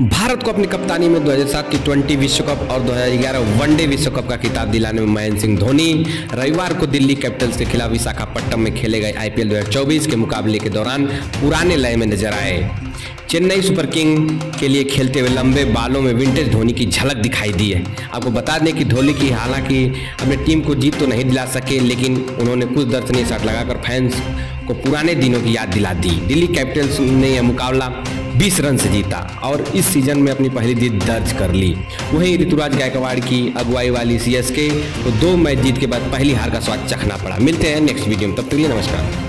भारत को अपनी कप्तानी में 2007 की टी20 विश्व कप और 2011 वनडे विश्व कप का खिताब दिलाने में महेंद्र सिंह धोनी रविवार को दिल्ली कैपिटल्स के खिलाफ विशाखापट्टनम में खेले गए आईपीएल 2024 के मुकाबले के दौरान पुराने लय में नजर आए। चेन्नई सुपर किंग के लिए खेलते हुए लंबे बालों में विंटेज धोनी की झलक दिखाई दी है। आपको बता दें कि धोनी की हालांकि अपने टीम को जीत तो नहीं दिला सके, लेकिन उन्होंने कुछ दर्शनीय शॉट लगाकर फैंस को पुराने दिनों की याद दिला दी। दिल्ली कैपिटल्स ने यह मुकाबला 20 रन से जीता और इस सीजन में अपनी पहली जीत दर्ज कर ली। वहीं ऋतुराज गायकवाड़ की अगुवाई वाली सीएसके को 2 मैच जीत के बाद पहली हार का स्वाद चखना पड़ा। मिलते हैं नेक्स्ट वीडियो में, तब तक के लिए नमस्कार।